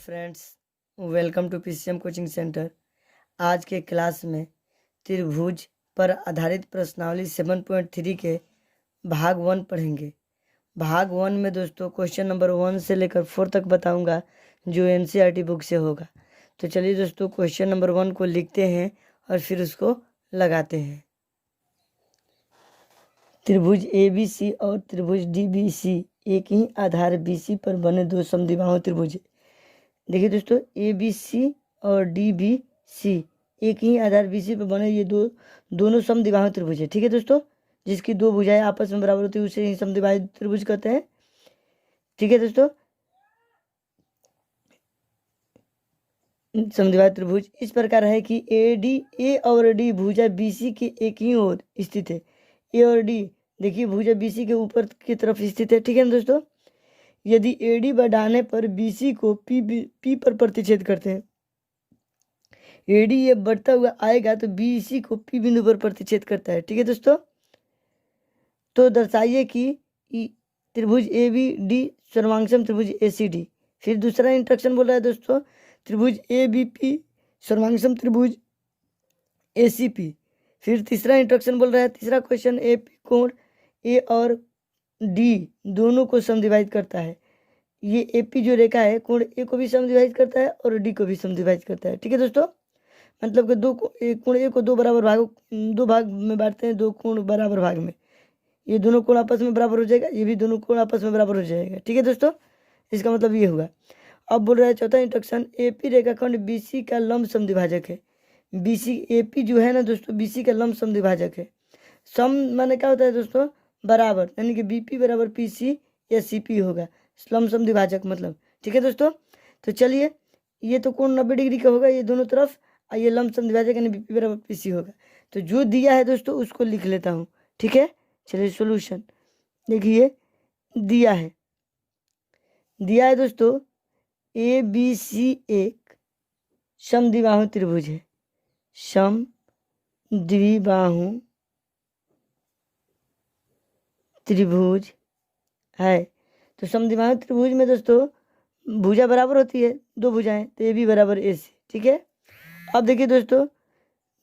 Friends, welcome to PCM coaching centre. आज के class में त्रिभुज पर आधारित प्रश्नावली 7.3 के भाग 1 पढ़ेंगे। भाग 1 में दोस्तों क्वेश्चन नंबर 1 से लेकर 4 तक बताऊंगा जो एनसीईआरटी बुक से होगा। तो चलिए दोस्तों क्वेश्चन नंबर 1 को लिखते हैं और फिर उसको लगाते हैं। त्रिभुज ABC और त्रिभुज DBC एक ही आधार BC पर बने दो समद्विबाहु त्रिभुज। देखिए दोस्तों ABC और DBC एक ही आधार BC पर बने ये दोनों समद्विबाहु त्रिभुज है। ठीक है दोस्तों, जिसकी दो भुजाएं आपस में बराबर होती है उसे ही समद्विबाहु त्रिभुज कहते हैं। ठीक है दोस्तों, समद्विबाहु त्रिभुज इस प्रकार है कि A और D भुजा BC के एक ही ओर स्थित है। A और D देखिए भुजा BC के ऊपर की तरफ स्थित है। ठीक है ना दोस्तों, यदि AD बढ़ाने पर BC को P पर प्रतिच्छेद करते हैं, AD ये बढ़ता हुआ आएगा तो BC को P बिंदु पर प्रतिच्छेद करता है। ठीक है दोस्तों, तो दर्शाइए कि त्रिभुज ABD सर्वांगसम त्रिभुज ACD। फिर दूसरा इंस्ट्रक्शन बोल रहा है दोस्तों, त्रिभुज ABP सर्वांगसम त्रिभुज ACP। फिर तीसरा इंस्ट्रक्शन बोल रहा है, तीसरा क्वेश्चन AP कोण A और D दोनों को समद्विभाजित करता है। ये AP जो रेखा है कोण A को भी समद्विभाजित करता है और D को भी समद्विभाजित करता है। ठीक है दोस्तों, मतलब कि कोण A को दो भाग में बांटते हैं, दो कोण बराबर भाग में। ये दोनों कोण आपस में बराबर हो जाएगा, ये भी दोनों कोण आपस में बराबर हो जाएगा। ठीक है दोस्तों, इसका मतलब ये हुआ। अब बोल रहा है चौथा इंस्ट्रक्शन, AP रेखाखंड BC का लंब समद्विभाजक है। AP जो है ना दोस्तों BC का लंब समद्विभाजक है। सम माने क्या होता है दोस्तों, बराबर, यानी कि BP बराबर PC या CP होगा, लंब समद्विभाजक मतलब। ठीक है दोस्तों, तो चलिए ये तो कोण 90 डिग्री का होगा ये दोनों तरफ, और ये लंब समद्विभाजक यानी BP बराबर PC होगा। तो जो दिया है दोस्तों उसको लिख लेता हूँ। ठीक है, चलिए सॉल्यूशन देखिए। दिया है दोस्तों ABC एक समद्विबाहु त्रिभुज है, समद्विबाहु त्रिभुज है। तो समद्विबाहु त्रिभुज में दोस्तों भुजा बराबर होती है, दो भुजाएं, तो AB बराबर AC। ठीक है, अब देखिए दोस्तों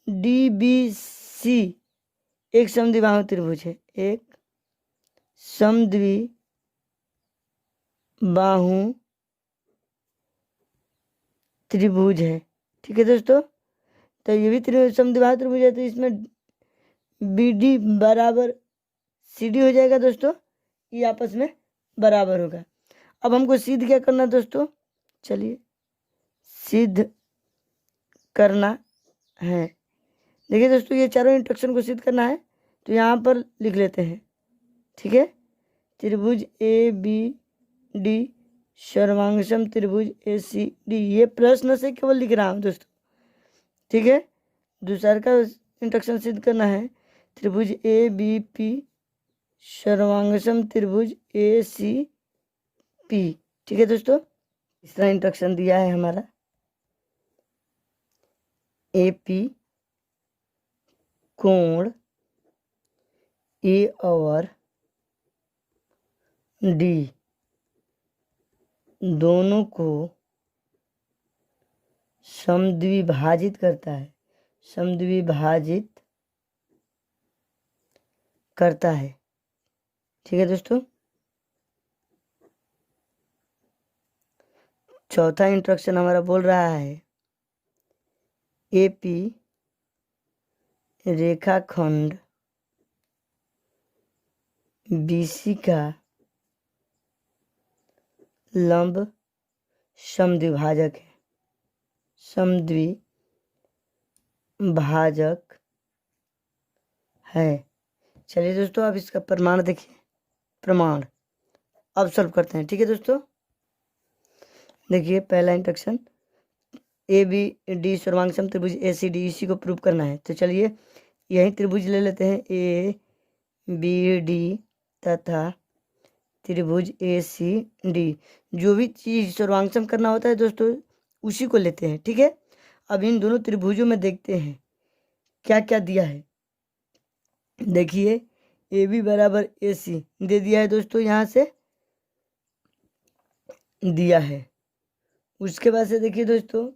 DBC एक समद्विबाहु त्रिभुज है, एक समद्विबाहु त्रिभुज है। ठीक है दोस्तों, तो ये भी समद्विबाहु त्रिभुज है, तो इसमें BD बराबर CD हो जाएगा दोस्तों, ये आपस में बराबर होगा। अब हमको सिद्ध क्या करना दोस्तों, चलिए सिद्ध करना है। देखिए दोस्तों ये चारों इंस्ट्रक्शन को सिद्ध करना है, तो यहाँ पर लिख लेते हैं। ठीक है, त्रिभुज ABD सर्वांगसम त्रिभुज ACD, ये प्रश्न से केवल लिख रहा हूँ दोस्तों। ठीक है, दूसरा का इंस्ट्रक्शन सिद्ध करना है, त्रिभुज ABP सर्वांगसम त्रिभुज ACP। ठीक है दोस्तों, तीसरा इंस्ट्रक्शन दिया है हमारा, AP कोण A और D दोनों को समद्विभाजित करता है, समद्विभाजित करता है। ठीक है दोस्तों, चौथा इंस्ट्रक्शन हमारा बोल रहा है, AP रेखाखंड BC का लंब समद्विभाजक है, समद्विभाजक है। चलिए दोस्तों अब इसका प्रमाण देखिए, प्रमाण अब सॉल्व करते हैं। ठीक है दोस्तों, देखिए पहला इंस्ट्रक्शन, ABD सर्वांगसम त्रिभुज ACD, इसी को प्रूव करना है। तो चलिए यही त्रिभुज ले लेते हैं, ABD तथा त्रिभुज ACD। जो भी चीज सर्वांगसम करना होता है दोस्तों उसी को लेते हैं। ठीक है, अब इन दोनों त्रिभुजों में देखते हैं क्या क्या दिया है। देखिए AB बराबर AC दे दिया है दोस्तों, यहाँ से दिया है उसके बाद से देखिए दोस्तों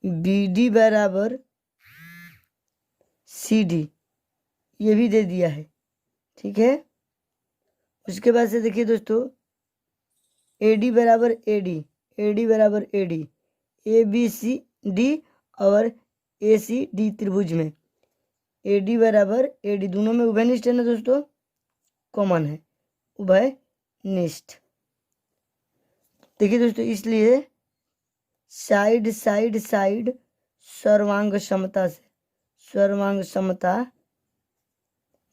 BD बराबर CD ये भी दे दिया है, ठीक है। उसके बाद से देखिए दोस्तों AD बराबर AD बराबर AD ABCD और ACD त्रिभुज में AD बराबर AD दोनों में उभयनिष्ठ है ना दोस्तों, कॉमन है, उभयनिष्ठ। देखिए दोस्तों इसलिए साइड साइड साइड सर्वांग समता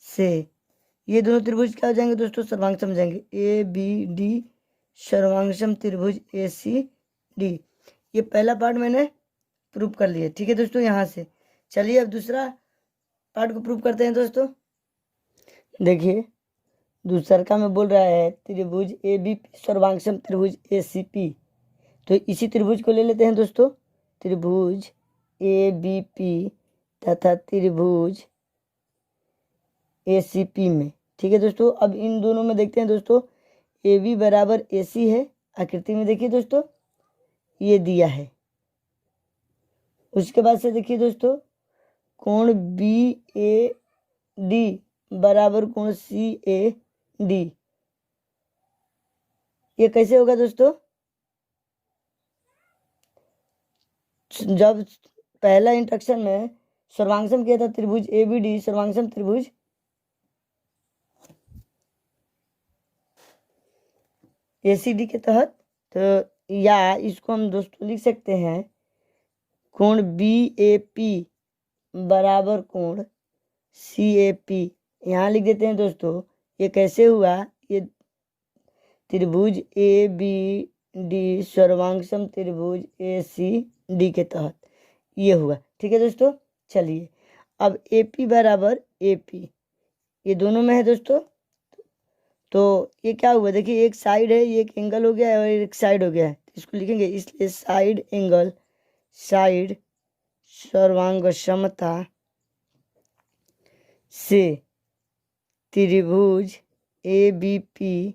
से ये दोनों त्रिभुज क्या हो जाएंगे दोस्तों, सर्वांग सम जाएंगे। ABD सर्वांगसम त्रिभुज ACD। ये पहला पार्ट मैंने प्रूव कर लिया, ठीक है दोस्तों। यहाँ से चलिए अब दूसरा पार्ट को प्रूव करते हैं दोस्तों। देखिए दूसरा का में बोल रहा है त्रिभुज ABP सर्वांगसम त्रिभुज ACP। तो इसी त्रिभुज को ले लेते हैं दोस्तों, त्रिभुज ABP तथा त्रिभुज ACP में, ठीक है दोस्तों। अब इन दोनों में देखते हैं दोस्तों, AB बराबर AC है, आकृति में देखिए दोस्तों ये दिया है। उसके बाद से देखिए दोस्तों कोण BAD बराबर कोण CAD, ये कैसे होगा दोस्तों, जब पहला इंट्रक्शन में सर्वांगसम किया था त्रिभुज ABD सर्वांगसम त्रिभुज ACD के तहत, तो या इसको हम दोस्तों लिख सकते हैं कोण BAP बराबर कोण CAP। यहाँ लिख देते हैं दोस्तों, ये कैसे हुआ, ये त्रिभुज ABD सर्वांगसम त्रिभुज ACD के तहत ये हुआ, ठीक है दोस्तों। चलिए अब AP बराबर AP ये दोनों में है दोस्तों, तो ये क्या हुआ, देखिए एक साइड है, ये एक एंगल हो गया है और एक साइड हो गया है, इसको लिखेंगे, इसलिए साइड एंगल साइड सर्वांग समता से त्रिभुज ABP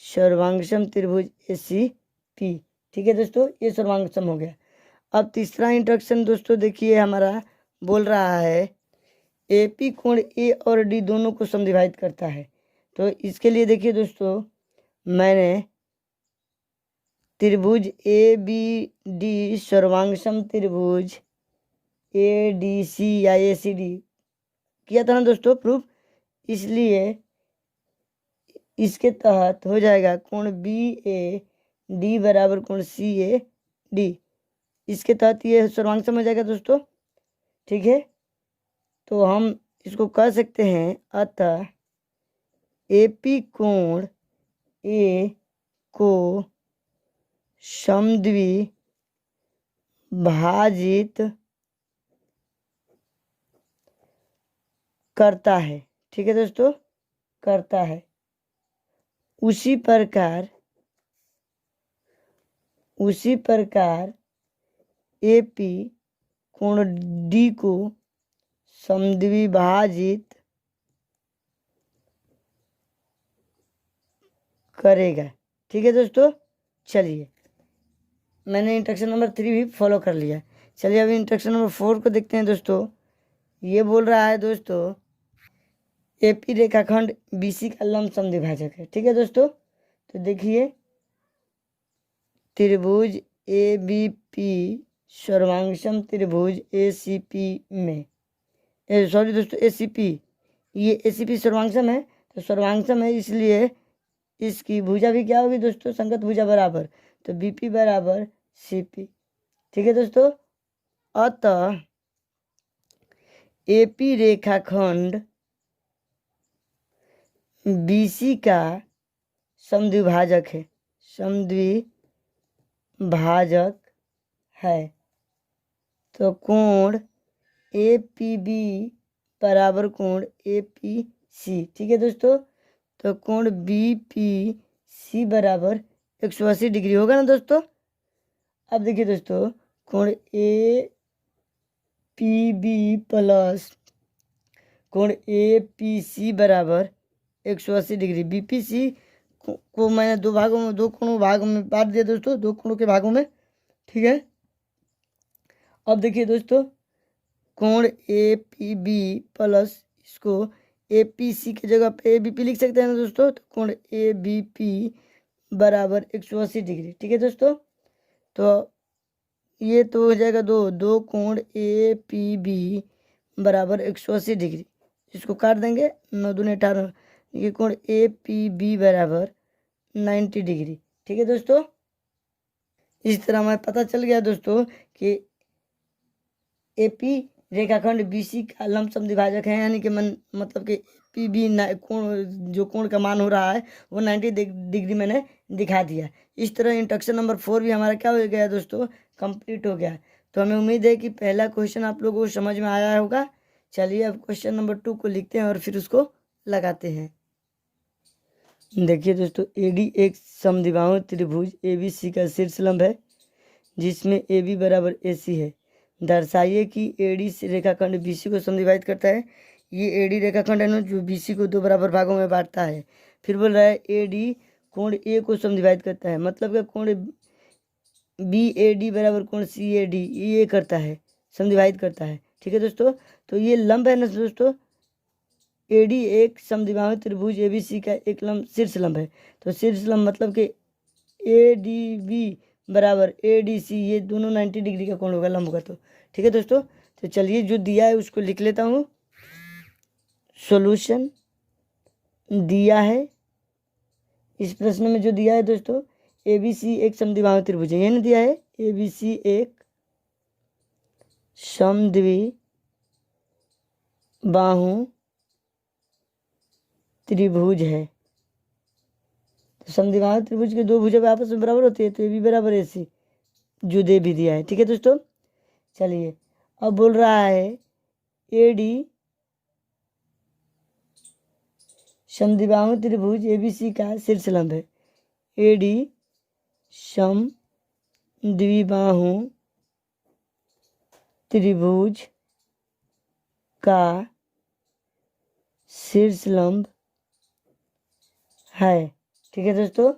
सर्वांगसम त्रिभुज ACP, ठीक है दोस्तों, ये सर्वांगसम हो गया। अब तीसरा इंट्रक्शन दोस्तों देखिए हमारा बोल रहा है AP कोण A और D दोनों को समद्विभाजित करता है। तो इसके लिए देखिए दोस्तों मैंने त्रिभुज ABD सर्वांगसम त्रिभुज ADC या ACD किया था ना दोस्तों प्रूफ, इसलिए इसके तहत हो जाएगा कोण BAD बराबर कोण CAD, इसके तहत ये सर्वांगसम हो जाएगा दोस्तों, ठीक है। तो हम इसको कह सकते हैं अतः AP कोण A को समद्विभाजित करता है, ठीक है दोस्तों, करता है। उसी प्रकार AP कोण D को समद्विभाजित करेगा, ठीक है दोस्तों। चलिए मैंने इंस्ट्रक्शन नंबर 3 भी फॉलो कर लिया। चलिए अभी इंस्ट्रक्शन नंबर 4 को देखते हैं दोस्तों। ये बोल रहा है दोस्तों AP रेखाखंड BC का लंब समद्विभाजक है, ठीक है दोस्तों। तो देखिए त्रिभुज ABP सर्वांगसम त्रिभुज ACP में, सॉरी दोस्तों ACP, ये ACP सर्वांगसम है, तो सर्वांगसम है इसलिए इसकी भुजा भी क्या होगी दोस्तों, संगत भुजा बराबर, तो BP बराबर CP, ठीक है दोस्तों। अतः AP रेखाखंड BC का समद्विभाजक है, तो कोण APB बराबर कोण APC, ठीक है दोस्तों। तो कोण BPC बराबर 180 डिग्री होगा ना दोस्तों। अब देखिए दोस्तों कोण APB प्लस कोण APC बराबर 180 डिग्री, BPC को मैंने दो कोणों भाग में बांट दिया दोस्तों, दो कोणों के भागों में, ठीक है। अब देखिए दोस्तों, कोण ए पी बी प्लस इसको ए पी सी की जगह पे ए बी पी लिख सकते हैं ना दोस्तों, तो कोण ए बी पी बराबर 180 डिग्री, ठीक है दोस्तों। तो ये तो हो जाएगा दो कोण ए पी बी बराबर 180 डिग्री, इसको काट देंगे, 9 दूनी 18, ये कोण ए पी बी बराबर 90 डिग्री, ठीक है दोस्तों। इस तरह हमें पता चल गया दोस्तों कि एपी रेखाखंड बीसी का लंबसम द्विभाजक है, यानी कि मतलब कि पी बी कोण, जो कोण का मान हो रहा है वो 90 डिग्री मैंने दिखा दिया। इस तरह इंट्रोडक्शन नंबर 4 भी हमारा क्या हो गया दोस्तों, कंप्लीट हो गया। तो हमें उम्मीद है कि पहला क्वेश्चन आप लोगों को समझ में आया होगा। चलिए अब क्वेश्चन नंबर 2 को लिखते हैं और फिर उसको लगाते हैं। देखिए दोस्तों, एडी एक समद्विबाहु त्रिभुज एबीसी का शीर्ष लंब है जिसमें ए बी बराबर ए सी है। दर्शाइए कि एडी रेखाखंड बीसी को समद्विभाजित करता है। ये एडी रेखाखंड है ना, जो बीसी को 2 बराबर भागों में बांटता है। फिर बोल रहा है एडी कोण ए को समद्विभाजित करता है, मतलब कि कोण बी ए डी बराबर कोण सी ए डी ये करता है, समद्विभाजित करता है, ठीक है दोस्तों। तो ये लंब है ना दोस्तों, एडी एक समद्विबाहु त्रिभुज एबीसी का एक लंब शीर्ष लंब है। तो शीर्ष लंब मतलब कि ए डी बी बराबर ए डी सी, ये दोनों 90 डिग्री का कोण होगा लंब होगा, तो ठीक है दोस्तों। तो चलिए जो दिया है उसको लिख लेता हूँ। सॉल्यूशन दिया है इस प्रश्न में, जो दिया है दोस्तों ए बी सी एक समद्विबाहु त्रिभुज है, ये नहीं दिया है, ए बी सी एक समद्विबाहु त्रिभुज है। तो समद्विबाहु त्रिभुज के 2 भुजा आपस में बराबर होती है, तो ए बी बराबर ए सी जो दे भी दिया है, ठीक है दोस्तों। चलिए अब बोल रहा है ए डी समद्विबाहु त्रिभुज एबीसी का शीर्ष लंब है। ए डी समद्विबाहु त्रिभुज का शीर्ष लंब है, ठीक है दोस्तों,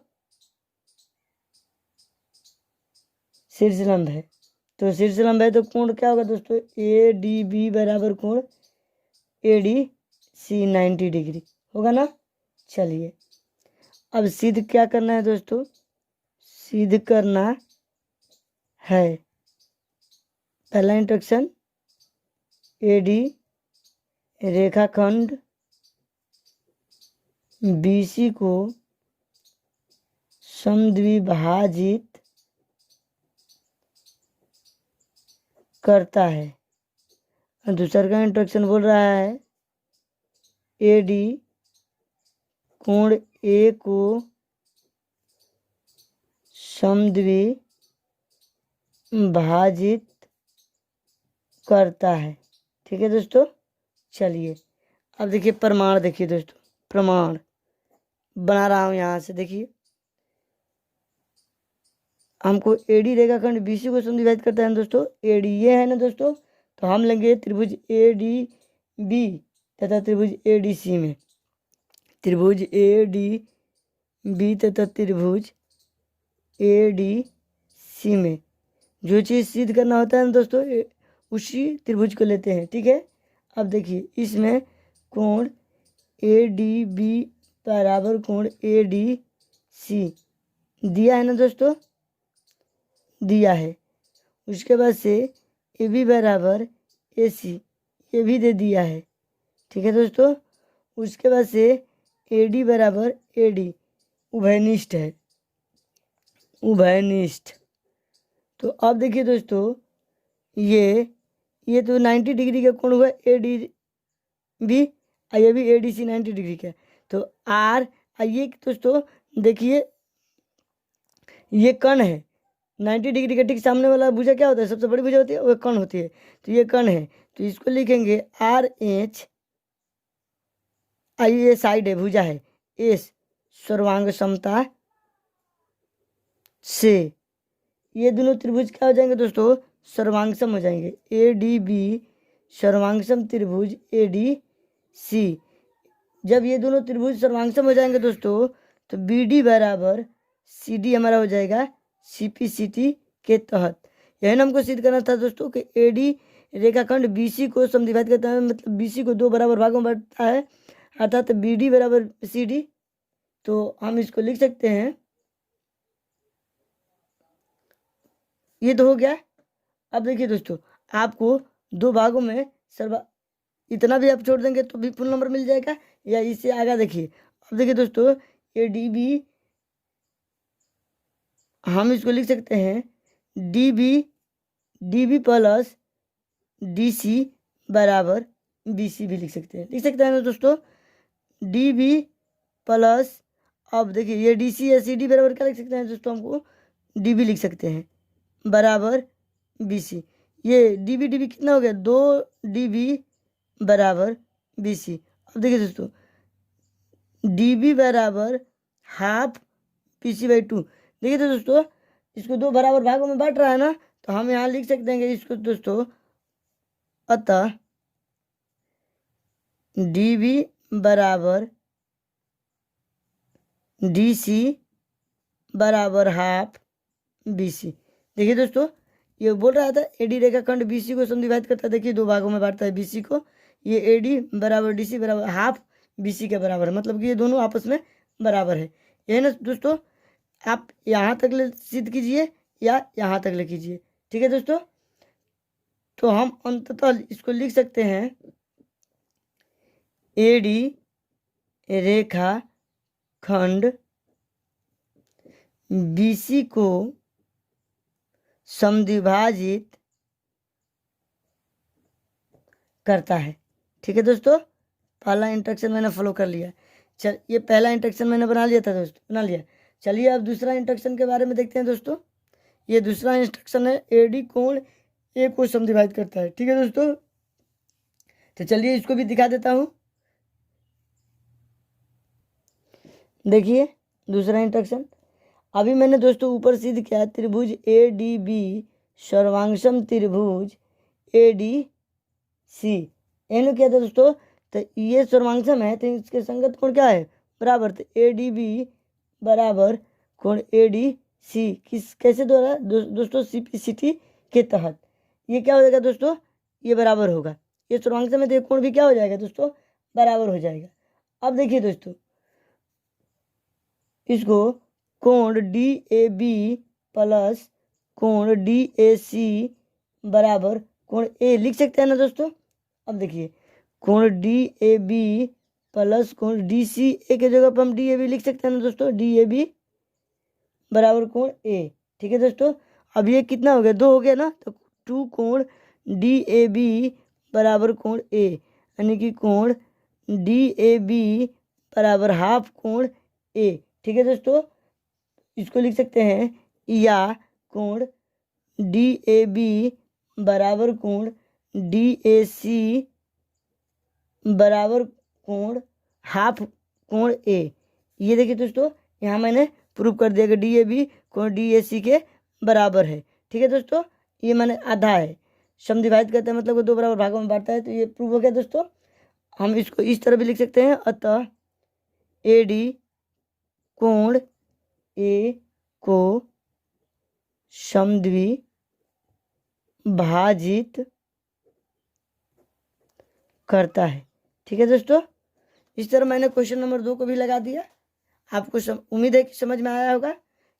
शीर्ष लंब है। तो शीर्ष लंब है तो कोण क्या होगा दोस्तों, ए डी बी बराबर कोण ए डी सी 90 डिग्री होगा ना। चलिए अब सिद्ध क्या करना है दोस्तों, सिद्ध करना है पहला इंट्रोडक्शन, ए डी रेखाखंड बीसी को समद्विभाजित करता है। और दूसरा का इंट्रोडक्शन बोल रहा है ए डी कोण ए को समद्विभाजित करता है, ठीक है दोस्तों। चलिए अब देखिए प्रमाण, देखिए दोस्तों प्रमाण बना रहा हूँ यहाँ से। देखिए हमको एडी रेखाखंड बीसी को समद्विभाजित करता है दोस्तों, एडी ये है ना दोस्तों, तो हम लेंगे त्रिभुज ए डी बी तथा त्रिभुज ए डी सी में, त्रिभुज ए डी बी तथा त्रिभुज ए डी सी में जो चीज़ सिद्ध करना होता है ना दोस्तों, उसी त्रिभुज को लेते हैं, ठीक है। अब देखिए इसमें कोण ए डी बी बराबर कोण ए डी सी दिया है ना दोस्तों, दिया है। उसके बाद से ए बी बराबर ए सी ये भी दे दिया है, ठीक है दोस्तों। उसके बाद से ए डी बराबर ए डी उभयनिष्ठ है, उभयनिष्ठ। तो अब देखिए दोस्तों ये तो 90 डिग्री का कोण हुआ ए डी बी, ये भी ए डी सी 90 डिग्री का। तो आर ये दोस्तों देखिए ये कण है 90 डिग्री का, ठीक सामने वाला भुजा क्या होता है, सबसे बड़ी भुजा होती है, वो कण होती है। तो ये कण है, तो इसको लिखेंगे आर एच, ये साइड है, भुजा है, एस सर्वांग समता से ये दोनों त्रिभुज क्या हो जाएंगे दोस्तों, सर्वांगसम हो जाएंगे। ए डी बी सर्वांगसम त्रिभुज ए डी सी, जब ये दोनों त्रिभुज सर्वांगसम हो जाएंगे दोस्तों, तो बी डी बराबर सी डी हमारा हो जाएगा सी पी सी टी के तहत। यही ना हमको सिद्ध करना था दोस्तों कि ए डी रेखाखंड बी सी को समद्विभाजित करता है, मतलब बी सी को दो बराबर भागों में बांटता है, अर्थात बी डी बराबर सी डी। तो हम इसको लिख सकते हैं, ये तो हो गया। अब देखिए दोस्तों, आपको दो भागों में इतना भी आप छोड़ देंगे तो भी फुल नंबर मिल जाएगा, या इससे आगे देखिए। अब देखिए दोस्तों, ये डी बी हम इसको लिख सकते हैं D B plus D C बराबर बी सी भी लिख सकते हैं ना दोस्तों, डी बी प्लस, अब देखिए ये डी सी या सी डी बराबर क्या लिख सकते हैं दोस्तों, हमको डी बी लिख सकते हैं बराबर बी सी। ये डी बी कितना हो गया, 2 डी बराबर बी सी। अब देखिए दोस्तों, डी बी बराबर हाफ पी सी बाई 2। देखिए तो दोस्तों, इसको दो बराबर भागों में बांट रहा है ना, तो हम यहाँ लिख सकते हैं इसको दोस्तों, अतः डी बी बराबर डी सी बराबर हाफ बी सी। देखिए दोस्तों, ये बोल रहा था एडी रेखाखंड बी सी को समद्विभाजित करता है, देखिए दो भागों में बांटता है बी सी को। ये एडी बराबर डी सी बराबर हाफ बी सी के बराबर है, मतलब कि ये दोनों आपस में बराबर है। यही ना दोस्तों, आप यहाँ तक ले सिद्ध कीजिए या यहाँ तक ले कीजिए, ठीक है दोस्तों। तो हम अंततः इसको लिख सकते हैं, एडी रेखा खंड बीसी को समद्विभाजित करता है, ठीक है दोस्तों। पहला इंस्ट्रक्शन मैंने फॉलो कर लिया। चल, ये पहला इंस्ट्रक्शन मैंने बना लिया था दोस्तों, बना लिया। चलिए अब दूसरा इंस्ट्रक्शन के बारे में देखते हैं दोस्तों। ये दूसरा इंस्ट्रक्शन है, एडी कोण ए को समद्विभाजित करता है, ठीक है दोस्तों। तो चलिए इसको भी दिखा देता हूँ। देखिए दूसरा इंस्ट्रक्शन, अभी मैंने दोस्तों ऊपर सिद्ध किया, त्रिभुज ए डी बी सर्वांगसम त्रिभुज ए डी सी, एनो किया था दोस्तों। तो ये सर्वांगसम है, तो इसके संगत कोण क्या है, बराबर। तो ए डी बी बराबर कोण ए डी सी, कैसे द्वारा दोस्तों, सी पी सी टी के तहत। ये क्या हो जाएगा दोस्तों, ये बराबर होगा, ये सर्वांगसम है तो ये कोण भी क्या हो जाएगा दोस्तों, बराबर हो जाएगा। अब देखिए दोस्तों, इसको कोण डी ए बी प्लस कोण डी ए सी बराबर कोण ए लिख सकते हैं ना दोस्तों। अब देखिए, कोण डी ए बी प्लस कोण डी सी ए के जगह पर हम डी ए बी लिख सकते हैं ना दोस्तों, डी ए बी बराबर कोण ए, ठीक है दोस्तों। अब ये कितना हो गया, 2 हो गया ना, तो 2 कोण डी ए बी बराबर कोण ए, यानी कि कोण डी ए बी बराबर हाफ कोण ए, ठीक है दोस्तों। इसको लिख सकते हैं, या कोण डी ए बी बराबर कोण डी ए सी बराबर कोण हाफ कोण ए। ये देखिए दोस्तों, यहाँ मैंने प्रूव कर दिया कि डी ए बी कोण डी ए सी के बराबर है, ठीक है दोस्तों। ये मैंने आधा है, समद्विभाजित करते हैं मतलब दो बराबर भागों में बांटता है, तो ये प्रूव हो गया दोस्तों। हम इसको इस तरह भी लिख सकते हैं, अतः ए डी कोण ए को समद्विभाजित करता है, ठीक है दोस्तों। इस तरह मैंने क्वेश्चन नंबर 2 को भी लगा दिया। आपको उम्मीद है कि समझ में आया होगा।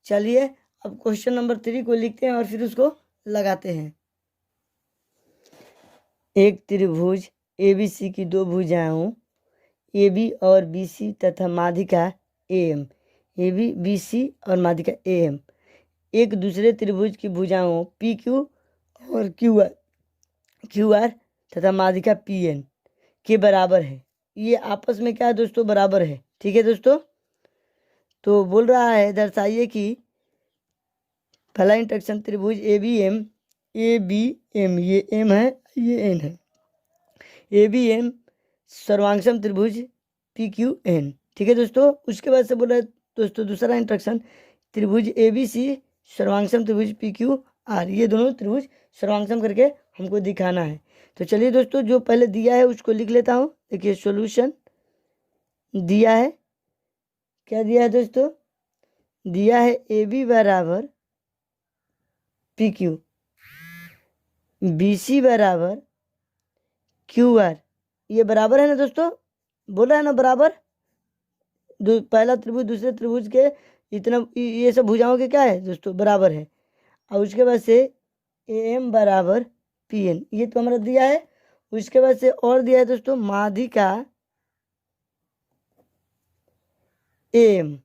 चलिए अब क्वेश्चन नंबर 3 को लिखते हैं और फिर उसको लगाते हैं। एक त्रिभुज ABC की दो भुजाओं AB और BC तथा माध्यिका AM, AB BC और माध्यिका AM एक दूसरे त्रिभुज की भुजाओं PQ और QR तथा माध्यिका PN के बराबर है। ये आपस में क्या है दोस्तों, बराबर है, ठीक है दोस्तों। तो बोल रहा है, दर्शाइए कि पहला इंस्ट्रक्शन, त्रिभुज ABM ये M है, ये N है, ABM सर्वांगसम त्रिभुज PQN, ठीक है दोस्तों। उसके बाद से बोल रहा है दोस्तों दूसरा इंस्ट्रक्शन, त्रिभुज ABC सर्वांगसम त्रिभुज PQR, ये दोनों त्रिभुज सर्वांगसम करके हमको दिखाना है। तो चलिए दोस्तों, जो पहले दिया है उसको लिख लेता हूँ। देखिए सॉल्यूशन दिया है, क्या दिया है दोस्तों, दिया है ए बी बराबर पी क्यू, बी सी बराबर क्यू आर। ये बराबर है ना दोस्तों, बोल रहा है ना बराबर। पहला त्रिभुज दूसरे त्रिभुज के इतना ये सब भुजाओं के क्या है दोस्तों, बराबर है। और उसके बाद से ए एम बराबर पी एन, ये तो हमारा दिया है। उसके बाद से और दिया है दोस्तों माध्यिका एम।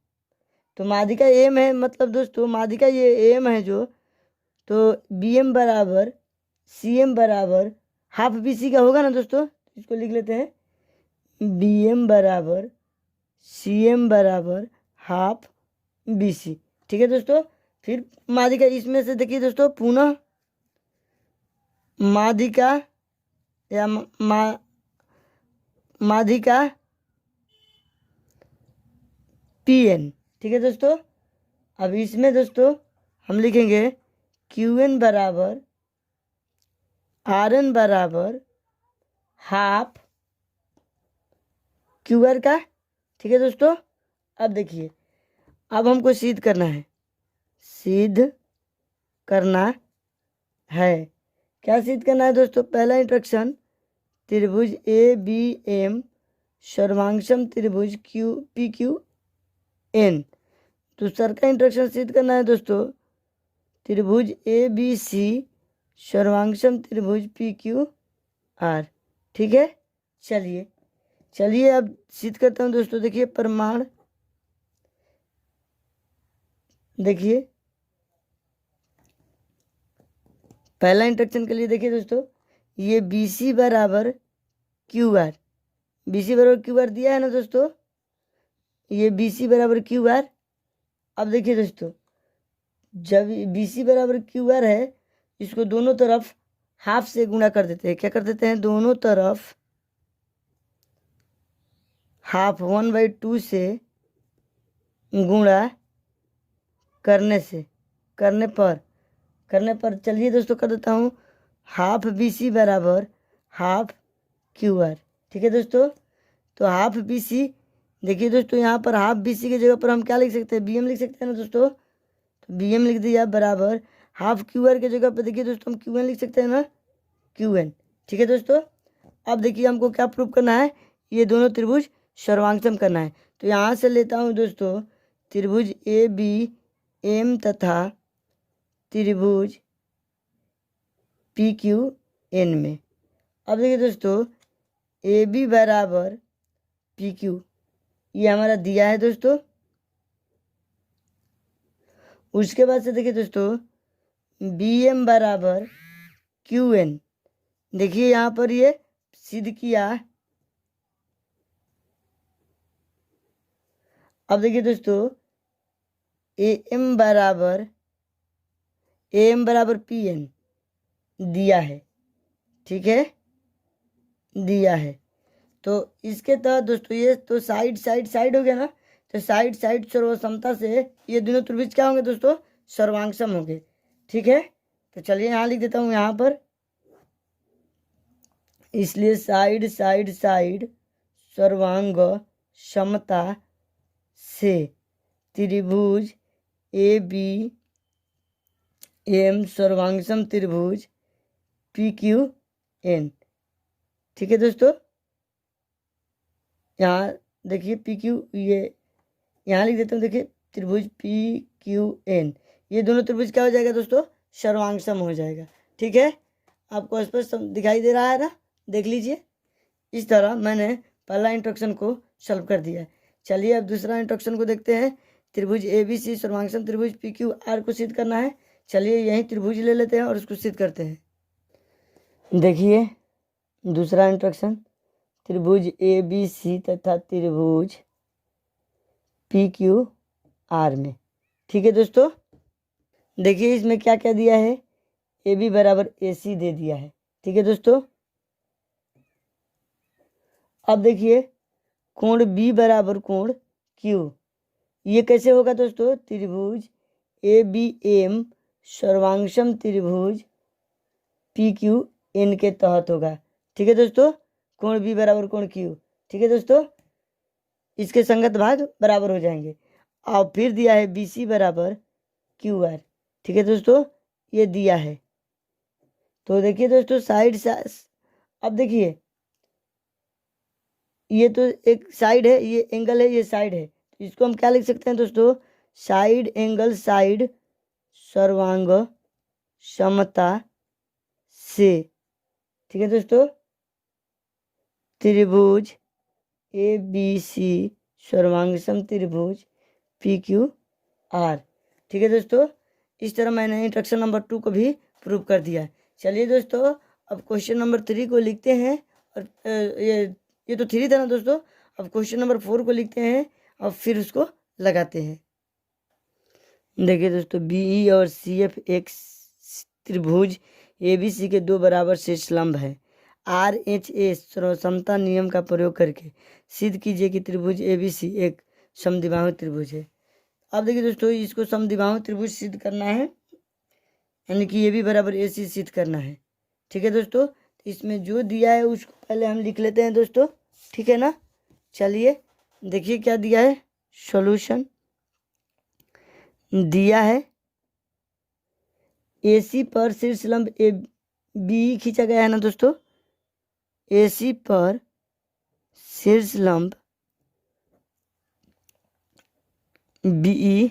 तो माध्यिका एम है, मतलब दोस्तों माध्यिका ये एम है जो, तो बी एम बराबर सी एम बराबर हाफ बी सी का होगा ना दोस्तों। इसको लिख लेते हैं, बी एम बराबर सी एम बराबर हाफ बी सी। ठीक है दोस्तों। फिर माध्यिका इसमें से देखिए दोस्तों, पुनः माध्यिका या माध्यिका पी एन। ठीक है दोस्तों। अब इसमें दोस्तों हम लिखेंगे क्यू एन बराबर आर एन बराबर हाफ क्यू आर का। ठीक है दोस्तों। अब देखिए, अब हमको सिद्ध करना है, सिद्ध करना है। क्या सिद्ध करना है दोस्तों, पहला इंस्ट्रक्शन, त्रिभुज ए बी एम सर्वांगसम त्रिभुज क्यू पी क्यू एन। दूसरा का इंस्ट्रक्शन सिद्ध करना है दोस्तों, त्रिभुज ए बी सी सर्वांगसम त्रिभुज पी क्यू आर। ठीक है। चलिए अब सिद्ध करता हूँ दोस्तों। देखिए प्रमाण, देखिए पहला इंस्ट्रक्शन के लिए देखिए दोस्तों, ये बी सी बराबर क्यू आर, बी सी बराबर क्यू आर दिया है ना दोस्तों, ये बी सी बराबर क्यू आर। अब देखिए दोस्तों, जब बी सी बराबर क्यू आर है, इसको दोनों तरफ हाफ से गुणा कर देते हैं। क्या कर देते हैं, दोनों तरफ हाफ 1/2 से गुणा करने पर चलिए दोस्तों कर देता हूँ, हाफ बी सी बराबर हाफ क्यू आर। ठीक है दोस्तों। तो हाफ बी सी, देखिए दोस्तों यहाँ पर हाफ बी सी की जगह पर हम क्या लिख सकते हैं, बी एम लिख सकते हैं ना दोस्तों। तो बी एम लिख दिया बराबर हाफ क्यू आर की जगह पर देखिए दोस्तों हम क्यू एन लिख सकते हैं ना, क्यू एन। ठीक है दोस्तों। अब देखिए हमको क्या प्रूव करना है, ये दोनों त्रिभुज सर्वांगसम करना है। तो यहाँ से लेता हूँ दोस्तों, त्रिभुज ए बी एम तथा त्रिभुज पी क्यू एन में। अब देखिए दोस्तों, ए बी बराबर पी क्यू, ये हमारा दिया है दोस्तों। उसके बाद से देखिए दोस्तों, बी एम बराबर क्यू एन, देखिए यहाँ पर ये सिद्ध किया। अब देखिए दोस्तों, ए एम बराबर पी एन दिया है। ठीक है, दिया है। तो इसके तहत दोस्तों ये तो साइड हो गया ना, तो साइड सर्वसमता से ये दोनों त्रिभुज क्या होंगे दोस्तों, सर्वांगसम होंगे। ठीक है। तो चलिए यहाँ लिख देता हूँ यहाँ पर, इसलिए साइड सर्वांग समता से त्रिभुज ए बी एम सर्वांगसम त्रिभुज पी क्यू एन। ठीक है दोस्तों। यहाँ देखिए पी क्यू, ये यहाँ लिख देता हूँ, देखिए त्रिभुज पी क्यू एन, ये दोनों त्रिभुज क्या हो जाएगा दोस्तों, सर्वांगसम हो जाएगा। ठीक है। आपको स्पष्ट दिखाई दे रहा है ना, देख लीजिए। इस तरह मैंने पहला इंस्ट्रक्शन को सॉल्व कर दिया है। चलिए अब दूसरा इंस्ट्रक्शन को देखते हैं, त्रिभुज ए बी सी सर्वांगसम त्रिभुज पी क्यू आर को सिद्ध करना है। चलिए यही त्रिभुज ले लेते हैं और उसको सिद्ध करते हैं। देखिए दूसरा इंस्ट्रक्शन, त्रिभुज ए बी सी तथा त्रिभुज पी क्यू आर में। ठीक है दोस्तों। देखिए इसमें क्या क्या दिया है, ए बी बराबर ए सी दे दिया है। ठीक है दोस्तों। अब देखिए कोण बी बराबर कोण क्यू, ये कैसे होगा दोस्तों, त्रिभुज ए बी एम सर्वांगसम त्रिभुज पी क्यू एन के तहत होगा। ठीक है दोस्तों। कोण बी बराबर कोण क्यू। ठीक है दोस्तों। इसके संगत भाग बराबर हो जाएंगे। और फिर दिया है BC बराबर QR। ठीक है दोस्तों, ये दिया है। तो देखिए दोस्तों अब देखिए, ये तो एक साइड है, ये एंगल है, ये साइड है, तो इसको हम क्या लिख सकते हैं दोस्तों, साइड एंगल साइड सर्वांग समता से। ठीक है दोस्तों, त्रिभुज ABC सर्वांग सम त्रिभुज PQR। ठीक है दोस्तों, इस तरह मैंने इंस्ट्रक्शन नंबर 2 को भी प्रूव कर दिया है। चलिए दोस्तों, अब क्वेश्चन नंबर 3 को लिखते हैं। और ये तो 3 था ना दोस्तों, अब क्वेश्चन नंबर 4 को लिखते हैं और फिर उसको लगाते हैं। देखिए दोस्तों, BE और CF एक त्रिभुज ABC के 2 बराबर शीर्ष लंब है। RHA समता नियम का प्रयोग करके सिद्ध कीजिए कि त्रिभुज ABC एक समद्विबाहु त्रिभुज है। अब देखिए दोस्तों, इसको समद्विबाहु त्रिभुज सिद्ध करना है, यानी कि AB बराबर AC सिद्ध करना है। ठीक है दोस्तों, तो इसमें जो दिया है उसको पहले हम लिख लेते हैं दोस्तों। ठीक है ना, चलिए देखिए क्या दिया है। सॉल्यूशन दिया है AC पर शीर्ष लंब BE खींचा गया है ना दोस्तों, AC पर शीर्ष लंब BE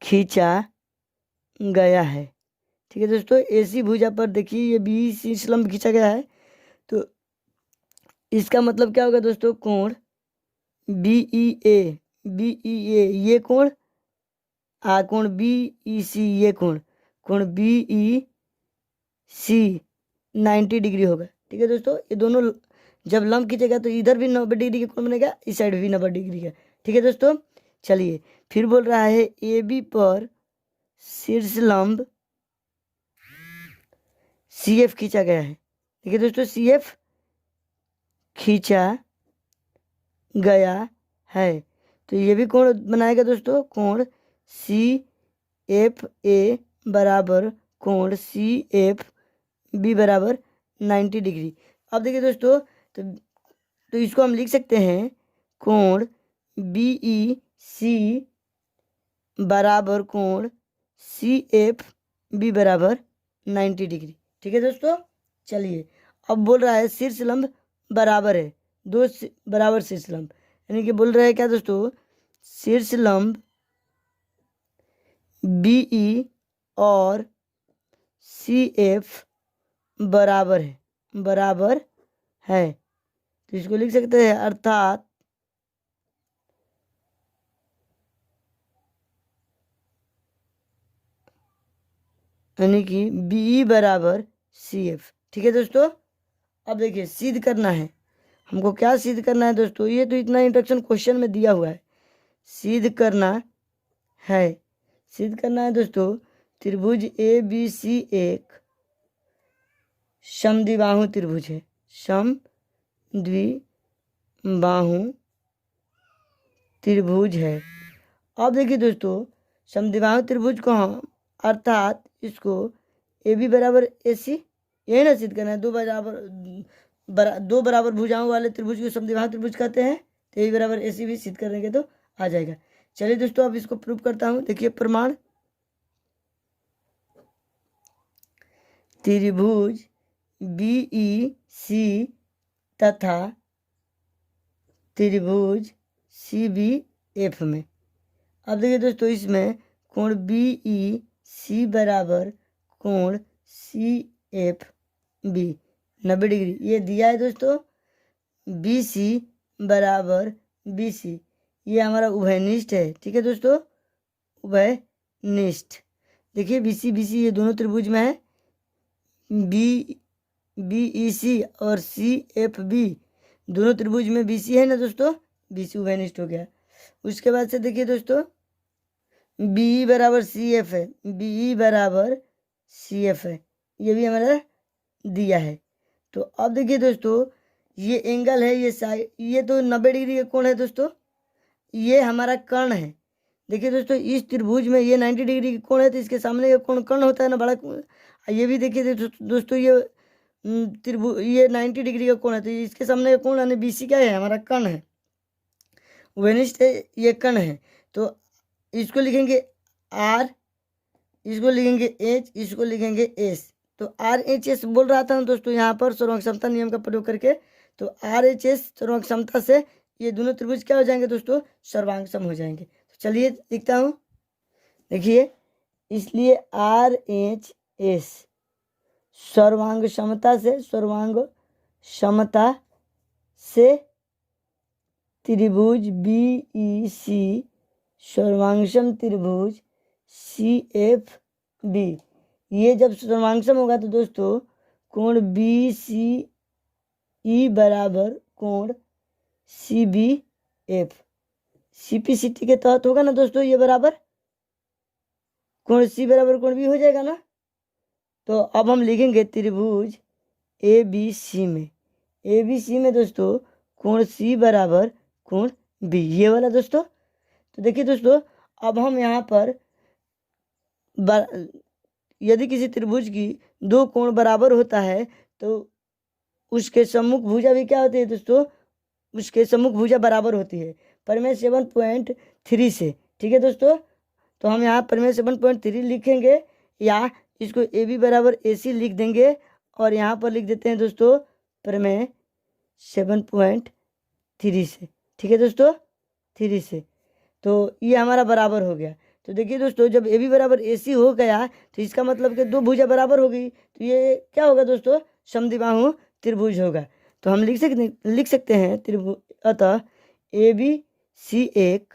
खींचा गया है। ठीक है दोस्तों, AC भुजा पर देखिए ये BE शीर्ष लंब खींचा गया है, तो इसका मतलब क्या होगा दोस्तों, कोण BEA ये कोण, कोण BEC ये कोण BEC 90 डिग्री होगा। ठीक है दोस्तों, ये दोनों जब लंब खींचेगा तो इधर भी 90 डिग्री का कोण बनेगा, इस साइड भी 90 डिग्री का। ठीक है दोस्तों, चलिए फिर बोल रहा है AB पर शीर्ष लंब CF खींचा गया है। ठीक है दोस्तों, CF खींचा गया है, तो ये भी कोण बनाएगा दोस्तों, कोण CFA बराबर कोण CFB बराबर 90 डिग्री। अब देखिए दोस्तों, तो इसको हम लिख सकते हैं कोण BEC बराबर कोण CFB बराबर 90 डिग्री। ठीक है दोस्तों, चलिए अब बोल रहा है शीर्ष लंब बराबर है, दो बराबर शीर्ष लंब, यानी कि बोल रहा है क्या दोस्तों, शीर्ष लंब BE और CF बराबर है, तो इसको लिख सकते हैं, अर्थात यानी कि BE बराबर CF। ठीक है दोस्तों, अब देखिए सिद्ध करना है, हमको क्या सिद्ध करना है दोस्तों, ये तो इतना इंस्ट्रक्शन क्वेश्चन में दिया हुआ है। सिद्ध करना है दोस्तों, त्रिभुज ABC एक समद्विबाहु त्रिभुज है, समद्विबाहु त्रिभुज है। अब देखिए दोस्तों, समद्विबाहु त्रिभुज को हम अर्थात इसको AB बराबर AC, यही ना सिद्ध करना है, दो बराबर भुजाओं वाले त्रिभुज को समद्विबाहु त्रिभुज कहते हैं, तो AB बराबर AC भी सिद्ध करेंगे तो आ जाएगा। चलिए दोस्तों, अब इसको प्रूव करता हूँ। देखिए प्रमाण, त्रिभुज BEC तथा त्रिभुज CBF में, अब देखिए दोस्तों, इसमें कोण BEC बराबर कोण CFB 90 डिग्री ये दिया है दोस्तों। BC बराबर BC ये हमारा उभयनिष्ठ है। ठीक है दोस्तों, उभयनिष्ठ। देखिए BC ये दोनों त्रिभुज में है, BEC और CFB दोनों त्रिभुज में BC है ना दोस्तों, BC उभयनिष्ठ हो गया। उसके बाद से देखिए दोस्तों, BE बराबर CF है, BE बराबर CF है, ये भी हमारा दिया है। तो अब देखिए दोस्तों, ये एंगल है, ये साइड, ये तो 90 डिग्री का कोण है दोस्तों, ये हमारा कर्ण है। देखिए दोस्तों, इस त्रिभुज में ये 90 डिग्री का कोण है, तो इसके सामने ये कोण कर्ण होता है ना, बड़ा कोण। ये भी देखिए दोस्तों, ये त्रिभुज ये 90 डिग्री का कोण है, तो इसके सामने का कोण यानी BC क्या है, हमारा कर्ण है। वेनिस्ट है, ये कण है, तो इसको लिखेंगे आर, इसको लिखेंगे एच, इसको लिखेंगे एस। तो आर एच एस बोल रहा था ना दोस्तों यहाँ पर सर्वांग क्षमता नियम का प्रयोग करके, तो आर एच एस सर्वांग क्षमता से ये दोनों त्रिभुज क्या हो जाएंगे दोस्तों, सर्वांग सम हो जाएंगे। तो चलिए लिखता हूँ, देखिए, इसलिए आर एच एस सर्वांग क्षमता से, सर्वांग क्षमता से त्रिभुज बी ई सी सर्वांगसम त्रिभुज सी एफ बी, ये जब सर्वांगसम होगा तो दोस्तों कोण बी सी ई बराबर कोण सी बी एफ, सीपीसीटी के तहत होगा ना दोस्तों, ये बराबर कोण सी बराबर कोण बी हो जाएगा ना। तो अब हम लिखेंगे त्रिभुज ए बी सी में, ए बी सी में दोस्तों कोण सी बराबर कोण बी, ये वाला दोस्तों। तो देखिए दोस्तों, अब हम यहाँ पर यदि किसी त्रिभुज की दो कोण बराबर होता है तो उसके सम्मुख भुजा भी क्या होती है दोस्तों, उसके सम्मुख भुजा बराबर होती है परिमेय 7.3 से। ठीक है दोस्तों, तो हम यहाँ परिमेय 7.3 लिखेंगे, या इसको ए बी बराबर ए सी लिख देंगे, और यहाँ पर लिख देते हैं दोस्तों परिमेय 7.3 से। ठीक है दोस्तों, 3 से, तो ये हमारा बराबर हो गया। तो देखिए दोस्तों, जब ए बी बराबर ए सी हो गया तो इसका मतलब कि दो भुजा बराबर हो गई, तो ये क्या होगा दोस्तों, समद्विबाहु त्रिभुज होगा। तो हम लिख सकते हैं त्रिभुज, अतः ए बी सी एक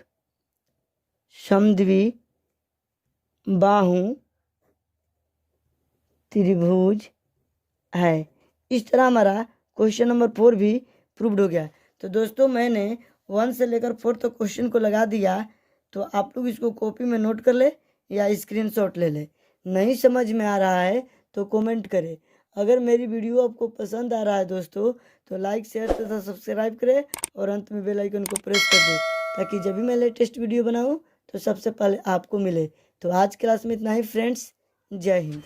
समद्विबाहु त्रिभुज है। इस तरह हमारा क्वेश्चन नंबर 4 भी प्रूव्ड हो गया। तो दोस्तों मैंने 1 से लेकर 4 तक क्वेश्चन को लगा दिया, तो आप लोग इसको कॉपी में नोट कर ले या स्क्रीनशॉट ले ले। नहीं समझ में आ रहा है तो कमेंट करें। अगर मेरी वीडियो आपको पसंद आ रहा है दोस्तों तो लाइक शेयर तथा सब्सक्राइब करें, और अंत में बेल आइकन को प्रेस कर दें, ताकि जब भी मैं लेटेस्ट वीडियो बनाऊं तो सबसे पहले आपको मिले। तो आज क्लास में इतना ही फ्रेंड्स, जय हिंद।